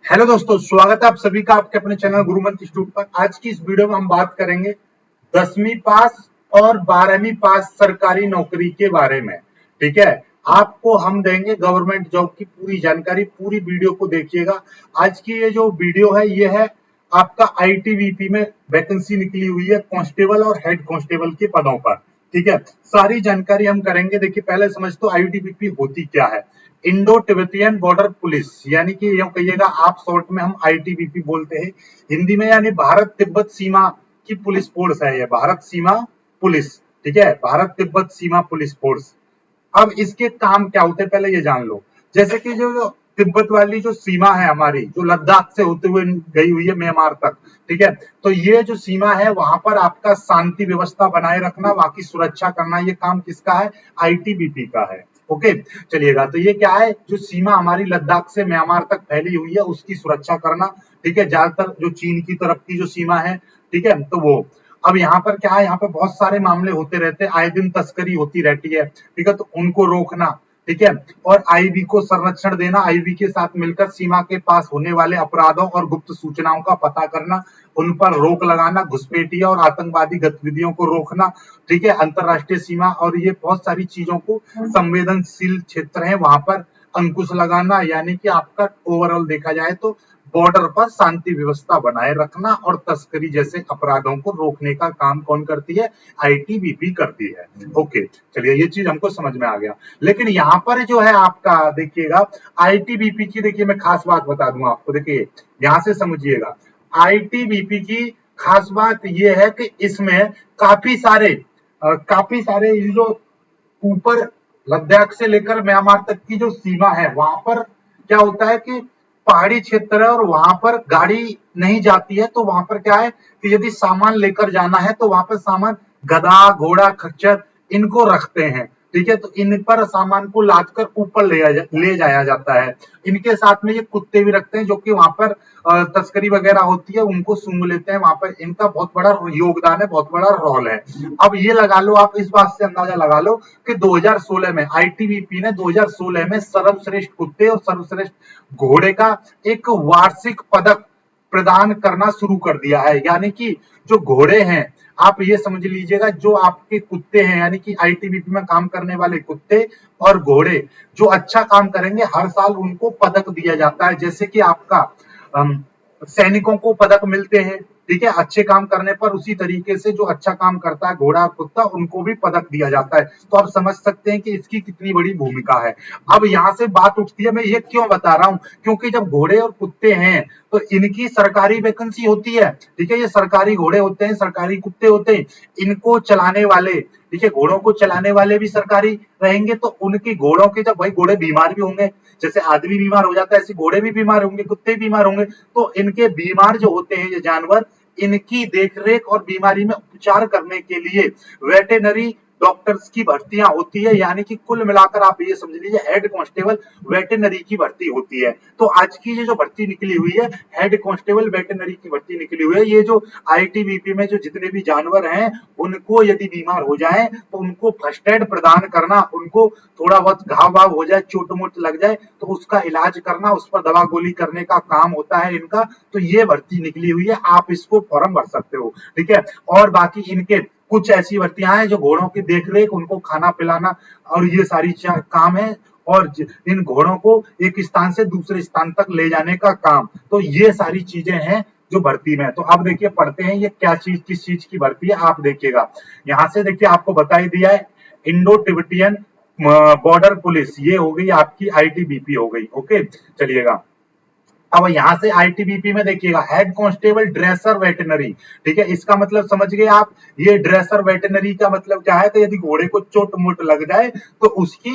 Hello दोस्तों, स्वागत है आप सभी का आपके अपने चैनल गुरुमंत्र इंस्टीट्यूट पर। आज की इस वीडियो में हम बात करेंगे 10वीं पास और 12वीं पास सरकारी नौकरी के बारे में। ठीक है, आपको हम देंगे गवर्नमेंट जॉब की पूरी जानकारी। पूरी वीडियो को देखिएगा। आज की ये जो वीडियो है ये है आपका आईटीबीपी में वैकेंसी निकली हुई है कांस्टेबल और हेड कांस्टेबल के पदों पर। ठीक है, सारी जानकारी हम करेंगे। देखिए, पहले समझ तो आईटीबीपी होती क्या है। इंडो तिब्बतियन बॉर्डर पुलिस, यानी कि यूं कहिएगा आप शॉर्ट में हम आईटीबीपी बोलते हैं हिंदी में, यानी भारत तिब्बत सीमा की पुलिस फोर्स है ये, भारत सीमा पुलिस। ठीक है, भारत तिब्बत सीमा पुलिस फोर्स। अब इसके काम क्या होते हैं पहले ये जान लो। जैसे कि जो तिब्बत वाली जो सीमा है हमारी, जो लद्दाख से होते हुए गई हुई है म्यांमार तक। ठीक है, तो ये जो सीमा है वहां पर आपका शांति व्यवस्था बनाए रखना, वहां की सुरक्षा करना, ये काम किसका है? आईटीबीपी का है। ओके, चलिएगा। तो ये क्या है, जो सीमा हमारी लद्दाख से म्यांमार तक फैली हुई है उसकी सुरक्षा करना। ठीक है, ज्यादातर जो चीन की तरफ की जो सीमा है, ठीक है, तो वो। अब यहाँ पर क्या है, यहाँ पर बहुत सारे मामले होते रहते हैं, आए दिन तस्करी होती रहती है। ठीक है, तो उनको रोकना। ठीक है, और आईबी को संरक्षण देना, आईबी के साथ मिलकर सीमा के पास होने वाले अपराधों और गुप्त सूचनाओं का पता करना, उन पर रोक लगाना, घुसपैठिया और आतंकवादी गतिविधियों को रोकना। ठीक है, अंतरराष्ट्रीय सीमा और ये बहुत सारी चीजों को, संवेदनशील क्षेत्र है वहां पर अंकुश लगाना, यानी कि आपका ओवरऑल देखा जाए तो बॉर्डर पर शांति व्यवस्था बनाए रखना और तस्करी जैसे अपराधों को रोकने का काम कौन करती है? आईटीबीपी करती है। ओके, चलिए, ये चीज हमको समझ में आ गया। लेकिन यहाँ पर जो है आपका देखिएगा, आईटीबीपी की देखिए मैं खास बात बता दूं आपको। देखिए, यहाँ से समझिएगा, आईटीबीपी की खास बात यह है कि इसमें काफी सारे ये जो ऊपर लद्दाख से लेकर म्यांमार तक की जो सीमा है वहां पर क्या होता है कि पहाड़ी क्षेत्र है और वहां पर गाड़ी नहीं जाती है। तो वहां पर क्या है कि यदि सामान लेकर जाना है तो वहां पर सामान गधा, घोड़ा, खच्चर इनको रखते हैं। ठीक है, तो इन पर सामान को लाद कर ऊपर ले जाया जाता है। इनके साथ में ये कुत्ते भी रखते हैं जो कि वहां पर तस्करी वगैरह होती है उनको सूंघ लेते हैं। वहां पर इनका बहुत बड़ा योगदान है, बहुत बड़ा रोल है। अब ये लगा लो, आप इस बात से अंदाजा लगा लो कि 2016 में आईटीबीपी ने 2016 में सर्वश्रेष्ठ कुत्ते और सर्वश्रेष्ठ घोड़े का एक वार्षिक पदक प्रदान करना शुरू कर दिया है। यानी कि जो घोड़े हैं, आप ये समझ लीजिएगा, जो आपके कुत्ते हैं यानी कि आईटीबीपी में काम करने वाले कुत्ते और घोड़े जो अच्छा काम करेंगे हर साल उनको पदक दिया जाता है। जैसे कि आपका सैनिकों को पदक मिलते हैं, ठीक है, अच्छे काम करने पर, उसी तरीके से जो अच्छा काम करता है घोड़ा और कुत्ता उनको भी पदक दिया जाता है। तो आप समझ सकते हैं कि इसकी कितनी बड़ी भूमिका है। अब यहां से बात उठती है, मैं ये क्यों बता रहा हूं, क्योंकि जब घोड़े और कुत्ते हैं तो इनकी सरकारी वैकेंसी होती है। ठीक है, ये सरकारी घोड़े होते हैं, सरकारी कुत्ते होते हैं, इनको चलाने वाले, ठीक है, घोड़ों को चलाने वाले भी सरकारी रहेंगे। तो उनकी घोड़ों के, जब भाई घोड़े बीमार भी होंगे, जैसे आदमी बीमार हो जाता है ऐसे घोड़े भी बीमार होंगे, कुत्ते भी बीमार होंगे। तो इनके बीमार जो होते हैं ये जानवर, इनकी देखरेख और बीमारी में उपचार करने के लिए वेटेनरी डॉक्टर्स की भर्तियां होती है। यानी कि कुल मिलाकर आप ये समझ लीजिए हेड कांस्टेबल वेटेनरी की भर्ती होती है। तो आज की ये जो भर्ती निकली हुई है हेड कांस्टेबल वेटेनरी की भर्ती निकली हुई है। ये जो आईटीबीपी में जो जितने भी जानवर हैं उनको यदि बीमार हो जाए तो उनको फर्स्ट एड प्रदान करना, उनको थोड़ा बहुत घाव वाव हो जाए, चोट मोट लग जाए तो उसका इलाज करना, उस पर दवा गोली करने का काम होता है इनका। तो ये भर्ती निकली हुई है, आप इसको फॉर्म भर सकते हो। ठीक है, और बाकी इनके कुछ ऐसी भर्तियां हैं जो घोड़ों की देखरेख, उनको खाना पिलाना और ये सारी काम है, और इन घोड़ों को एक स्थान से दूसरे स्थान तक ले जाने का काम। तो ये सारी चीजें हैं जो भर्ती में है। तो अब देखिए पढ़ते हैं ये क्या चीज, किस चीज की भर्ती है, आप देखिएगा। यहां से देखिए आपको बता ही दिया है, इंडो तिब्बतियन बॉर्डर पुलिस, ये हो गई आपकी आईटीबीपी हो गई। ओके, चलिएगा। अब यहां से आईटीबीपी में देखिएगा हेड कांस्टेबल ड्रेसर वेटनरी। ठीक है, इसका मतलब समझ गए आप। ये ड्रेसर वेटनरी का मतलब क्या है, तो यदि घोड़े को चोट मोट लग जाए तो उसकी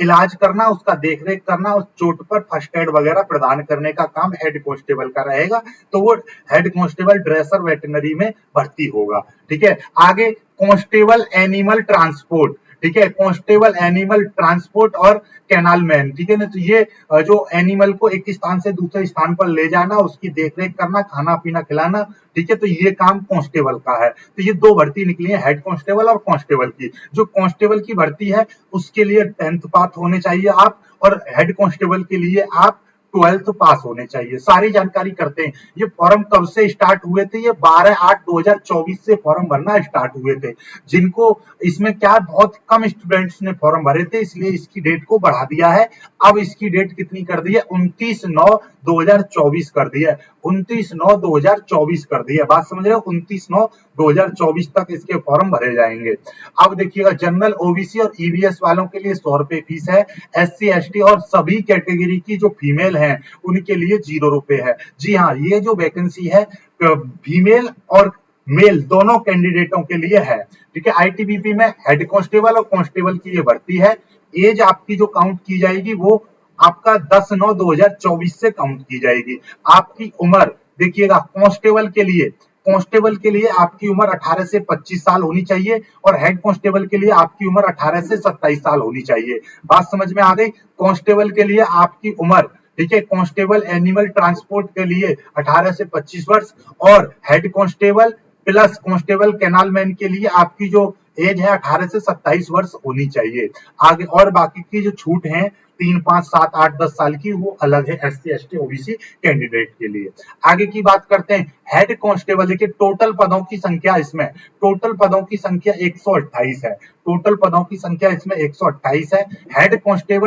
इलाज करना, उसका देखरेख करना, उस चोट पर फर्स्ट एड वगैरह प्रदान करने का काम हेड कांस्टेबल का रहेगा। तो वो हेड कांस्टेबल ड्रेसर वेटनरी में भर्ती होगा। ठीक है, आगे कांस्टेबल एनिमल ट्रांसपोर्ट। ठीक है, कांस्टेबल एनिमल ट्रांसपोर्ट और कैनाल मैन। ठीक है ना, तो ये जो एनिमल को एक स्थान से दूसरे स्थान पर ले जाना, उसकी देखरेख करना, खाना पीना खिलाना। ठीक है, तो ये काम कांस्टेबल का है। तो ये दो भर्ती निकली है, हेड कांस्टेबल और कांस्टेबल की। जो कांस्टेबल की भर्ती है उसके लिए 10th पास होने चाहिए आप, और हेड कांस्टेबल के लिए आप 12th पास होने चाहिए। सारी जानकारी करते हैं। ये फॉर्म कब से स्टार्ट हुए थे? ये 12/8/2024 से फॉर्म भरना स्टार्ट हुए थे। जिनको इसमें क्या बहुत कम स्टूडेंट्स ने फॉर्म भरे थे, इसलिए इसकी डेट को बढ़ा दिया है। अब इसकी डेट कितनी कर दी है? 29/9/2024 कर दी है। 29/9/2024 कर दी है। बात समझ रहे हो? 29/9/2024 तक इसके फॉर्म भरे जाएंगे। अब देखिएगा, जनरल, ओबीसी और ईबीएस वालों के लिए 100 रुपए फीस है। एससी, एसटी और सभी कैटेगरी की जो फीमेल हैं उनके लिए 0 रुपए है। जी हाँ, ये जो वैकेंसी है फीमेल और मेल दोनों कैंडिडेटों के लिए है। ठीक है, आईटीबीपी में हेड कांस्टेबल और कांस्टेबल की ये भर्ती है। एज आपकी जो काउंट की जाएगी वो आपका 10/9/2024 से काउंट की जाएगी। आपकी उम्र देखिएगा, कांस्टेबल के लिए आपकी उम्र 18 से 25 साल होनी चाहिए और हेड कांस्टेबल के लिए आपकी उम्र 18 से 27 साल होनी चाहिए। बात समझ में आ गई? कांस्टेबल के लिए आपकी उम्र, ठीक है, कांस्टेबल एनिमल ट्रांसपोर्ट के लिए 18 से 25 वर्ष और head constable plus constable canal man के लिए आपकी जो एज है 18 से 27 वर्ष होनी चाहिए। आगे और बाकी की जो छूट है 3, 5, 7, 8, 10 साल की, वो अलग है एससी, एसटी, ओबीसी कैंडिडेट के लिए। आगे की बात करते हैं हेड कांस्टेबल। देखिए टोटल पदों की संख्या, इसमें टोटल पदों की संख्या 128 है। टोटल पदों की संख्या इसमें 128 है। Head constable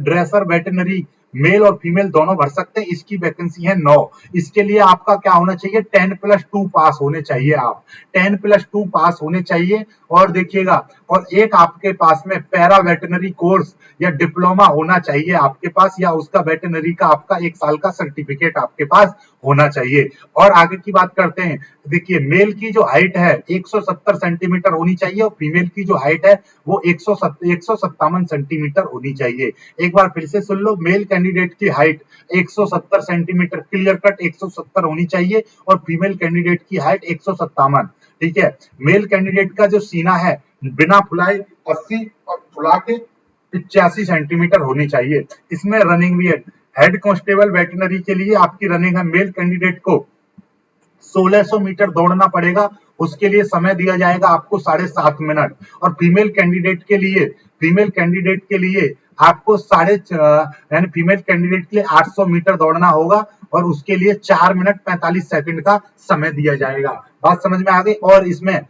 dresser veterinary male और फीमेल दोनों भर सकते हैं। इसकी वैकेंसी है 9। इसके लिए आपका क्या होना चाहिए? 10+2 पास होने चाहिए। आप 10+2 पास होने चाहिए। और देखिएगा, और एक आपके पास में पैरा वेटनरी कोर्स या डिप्लोमा होना चाहिए आपके पास, या उसका वेटनरी का आपका 1 साल का सर्टिफिकेट आपके पास होना चाहिए। और आगे की बात करते हैं। देखिए मेल की जो हाइट है 170 सेंटीमीटर होनी चाहिए और फीमेल की जो हाइट है वो 157 सेंटीमीटर होनी चाहिए। एक बार फिर से सुन लो, मेल कैंडिडेट की हाइट 170 सेंटीमीटर क्लियर कट 170 होनी चाहिए और फीमेल कैंडिडेट की हाइट 157। ठीक है, मेल कैंडिडेट का जो सीना है बिना फुलाए 80 और फुला के 85 सेंटीमीटर होनी चाहिए। इसमें रनिंग भी है। हेड कांस्टेबल वेटनरी के लिए आपकी रनिंग है, मेल कैंडिडेट को 1600 मीटर दौड़ना पड़ेगा। उसके लिए समय दिया जाएगा आपको 7.5 मिनट। और फीमेल कैंडिडेट के लिए आपको यानी फीमेल कैंडिडेट के लिए 800 मीटर दौड़ना होगा और उसके लिए 4 मिनट 45 सेकंड का समय दिया जाएगा। बात समझ में आ गई? और इसमें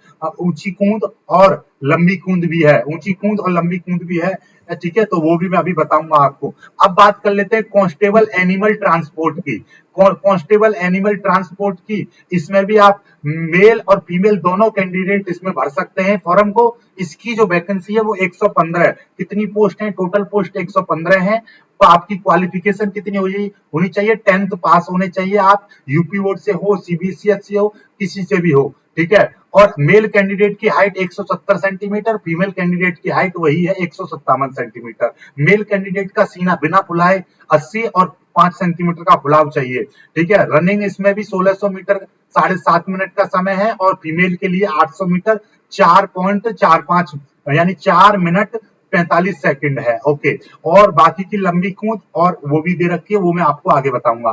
ऊंची कूद और लंबी कूद भी है। ऊंची कूद और लंबी कूद भी है। ठीक है, तो वो भी मैं अभी बताऊंगा आपको। अब बात कर लेते हैं कांस्टेबल एनिमल ट्रांसपोर्ट की। कांस्टेबल एनिमल ट्रांसपोर्ट की, इसमें भी आप मेल और फीमेल दोनों कैंडिडेट इसमें भर सकते हैं फॉर्म को। इसकी जो वैकेंसी है वो 115 है। कितनी पोस्ट है? टोटल पोस्ट 115 है। तो आपकी क्वालिफिकेशन कितनी होनी चाहिए? 10th पास होने चाहिए। आप यूपी बोर्ड से हो, सीबीएसई से हो, किसी से भी हो। ठीक है, और मेल कैंडिडेट की हाइट 170 सेंटीमीटर, फीमेल कैंडिडेट की हाइट वही है 157 सेंटीमीटर। मेल कैंडिडेट का सीना बिना फुलाए 80 और 5 सेंटीमीटर का फुलाव चाहिए। ठीक है, रनिंग इसमें भी 1600 मीटर 7.5 मिनट का समय है और फीमेल के लिए 800 मीटर 4.45 यानी 4 मिनट 45 सेकंड है। ओके, और बाकी की लंबी कूद और वो भी दे रखी है, वो मैं आपको आगे बताऊंगा।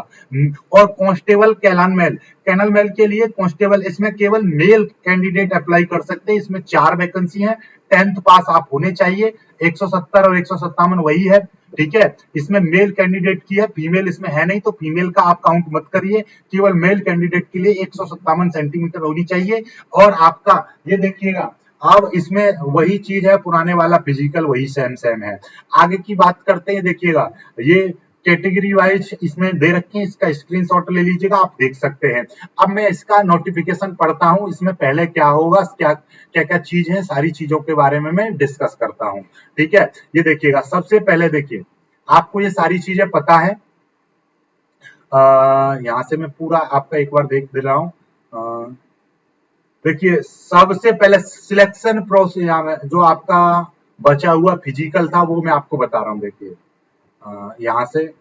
और कांस्टेबल कैनल मेल के लिए कांस्टेबल, इसमें केवल मेल कैंडिडेट अप्लाई कर सकते हैं। इसमें 4 वैकेंसी है। 10th पास आप होने चाहिए। 170 और 157 वही है। ठीक है, इसमें मेल कैंडिडेट की है, फीमेल इसमें है नहीं, तो फीमेल का आप काउंट मत करिए। केवल मेल कैंडिडेट के लिए 157 सेंटीमीटर होनी चाहिए। और आपका ये देखिएगा, अब इसमें वही चीज है, पुराने वाला फिजिकल वही सेम है। आगे की बात करते हैं। देखिएगा, ये कैटेगरी वाइज इसमें दे रखे हैं, इसका स्क्रीनशॉट ले लीजिएगा, आप देख सकते हैं। अब मैं इसका नोटिफिकेशन पढ़ता हूं, इसमें पहले क्या होगा, क्या क्या क्या चीज है, सारी चीजों के बारे में मैं डिस्कस करता हूं। ठीक है, ये देखिएगा, सबसे पहले देखिए, आपको ये सारी चीजें पता है। यहां से मैं पूरा आपका एक बार देख दे रहा हूं। देखिए, सबसे पहले सिलेक्शन प्रोसेस जो आपका बचा हुआ फिजिकल था वो मैं आपको बता रहा हूं। देखिए, यहां से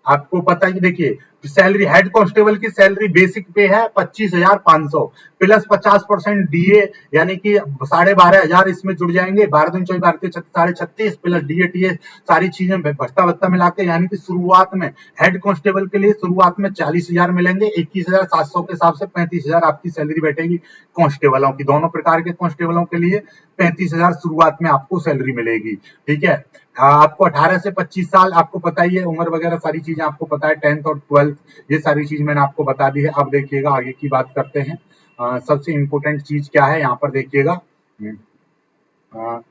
आपको पता है कि देखिए, सैलरी हेड कांस्टेबल की सैलरी बेसिक पे है 25,500 प्लस 50% डीए, यानी कि 12,500 इसमें जुड़ जाएंगे। 12×4 = 36 प्लस डीए टीए सारी चीजें भत्ता भत्ता मिला के, यानी कि शुरुआत में हेड कांस्टेबल के लिए शुरुआत में 40,000 मिलेंगे। 21,700 के हिसाब से 35,000 आपकी सैलरी बैठेगी। कांस्टेबलों की, दोनों प्रकार के कांस्टेबलों के लिए 35,000 शुरुआत में आपको सैलरी मिलेगी। ठीक है, आपको 18 से 25 साल, आपको पता ही है उम्र वगैरह सारी चीजें आपको पता है, 10th और 12th ये सारी चीज मैंने आपको बता दी है। अब देखिएगा आगे की बात करते हैं। सबसे इम्पोर्टेंट चीज क्या है यहाँ पर देखिएगा। अ,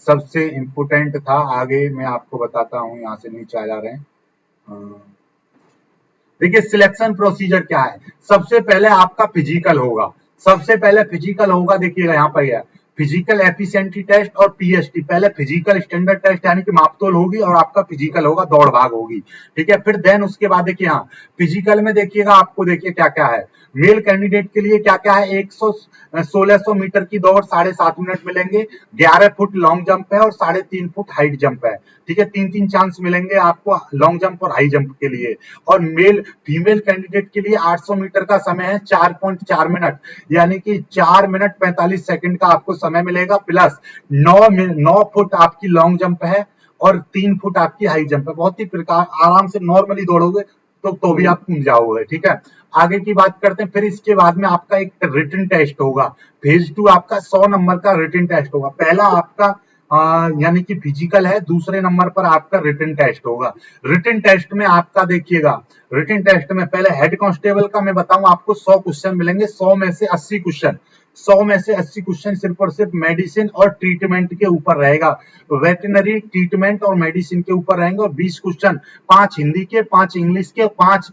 सबसे इम्पोर्टेंट था, आगे मैं आपको बताता हूँ, यहाँ से नीचे आ जा रहे हैं। देखिए सिलेक्शन प्रोसीजर क्या है। सबसे पहले आपका फिजिकल होगा, सबसे पहले फिजिकल होगा, देखिएगा यहाँ पर है फिजिकल एफिशिएंसी टेस्ट और पीएसटी। पहले फिजिकल स्टैंडर्ड टेस्ट यानी कि मापतोल होगी और आपका फिजिकल होगा, दौड़ भाग होगी, ठीक है। फिर देन उसके बाद देखिए यहाँ फिजिकल में देखिएगा आपको, देखिए क्या क्या है। मेल कैंडिडेट के लिए क्या क्या है, 1600 मीटर की दौड़ 7.5 मिनट मिलेंगे, 11 फुट लॉन्ग जंप है और 3.5 फुट हाइट जंप है, ठीक है। 3-3 चांस मिलेंगे आपको लॉन्ग जंप और हाई जंप के लिए। और फीमेल कैंडिडेट के लिए 800 मीटर का समय है 4.4 मिनट, यानी कि 4 मिनट 45 सेकंड का आपको समय मिलेगा, प्लस 9 फुट आपकी लॉन्ग जंप है और 3 फुट आपकी हाई जंप है। बहुत ही प्रकार आराम से नॉर्मली दौड़ोगे तो भी आप कूद जाओगे, ठीक है। आगे की बात करते हैं। फिर इसके बाद में आपका एक रिटन टेस्ट होगा, फेज 2 आपका 100 नंबर का रिटन टेस्ट होगा। पहला आपका यानी कि फिजिकल है, दूसरे नंबर पर आपका रिटन टेस्ट होगा। रिटन टेस्ट में आपका देखिएगा, रिटन टेस्ट में पहले हेड कांस्टेबल का मैं बताऊं आपको 100 क्वेश्चन मिलेंगे, 100 में से 80 क्वेश्चन, 100 में से 80 क्वेश्चन सिर्फ और सिर्फ मेडिसिन और ट्रीटमेंट के ऊपर रहेगा, वेटनरी ट्रीटमेंट और मेडिसिन के ऊपर रहेंगे। और 20 क्वेश्चन, 5 हिंदी के, 5 इंग्लिश के, 5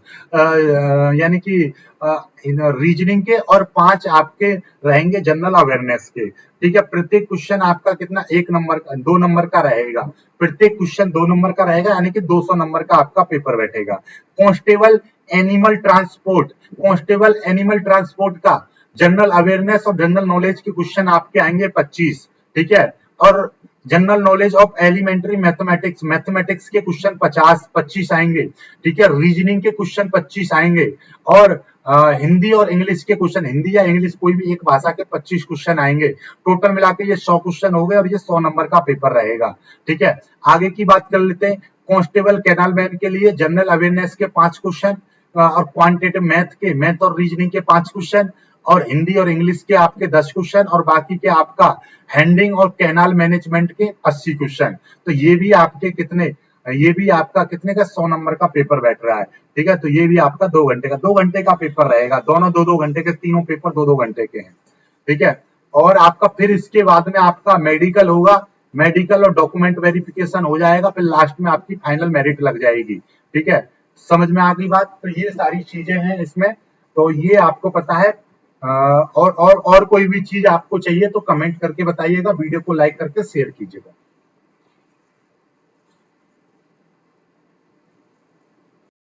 यानी कि रीजनिंग के और 5 आपके रहेंगे जनरल अवेयरनेस के, ठीक है। प्रत्येक क्वेश्चन आपका कितना, 1 नंबर का, 2 नंबर का रहेगा। प्रत्येक क्वेश्चन 2 नंबर का रहेगा, यानी कि 200 नंबर का आपका पेपर बैठेगा। Constable animal transport, constable animal transport का जनरल अवेयरनेस और जनरल नॉलेज के क्वेश्चन आपके आएंगे 25, ठीक है। और general knowledge of elementary mathematics, mathematics के क्वेश्चन 25 आएंगे, ठीक है। रीजनिंग के क्वेश्चन 25 आएंगे और हिंदी और इंग्लिश के क्वेश्चन, हिंदी या इंग्लिश कोई भी एक भाषा के 25 क्वेश्चन आएंगे। टोटल मिला के ये 100 क्वेश्चन हो गए और ये 100 नंबर का पेपर रहेगा, ठीक है। आगे की बात कर लेते हैं। कांस्टेबल कैनाल मैन के लिए जनरल अवेयरनेस के 5 क्वेश्चन और क्वांटिटेटिव मैथ के, मैथ और रीजनिंग के 5 क्वेश्चन और हिंदी और इंग्लिश के आपके 10 क्वेश्चन और बाकी के आपका हैंडिंग और कैनाल मैनेजमेंट के 80 क्वेश्चन। तो ये भी आपके कितने, ये भी आपका कितने का, 100 नंबर का पेपर बैठ रहा है, ठीक है। तो ये भी आपका 2 घंटे का पेपर रहेगा, दोनों 2-2 घंटे के, तीनों पेपर 2-2 घंटे के हैं, ठीक है। और आपका फिर इसके बाद में आपका मेडिकल होगा, मेडिकल और डॉक्यूमेंट वेरिफिकेशन हो जाएगा, फिर लास्ट में आपकी फाइनल मेरिट लग जाएगी, ठीक है। समझ में आ गई बात। तो ये सारी चीजें हैं इसमें, तो ये आपको पता है। और कोई भी चीज आपको चाहिए तो कमेंट करके बताइएगा, वीडियो को लाइक करके शेयर कीजिएगा।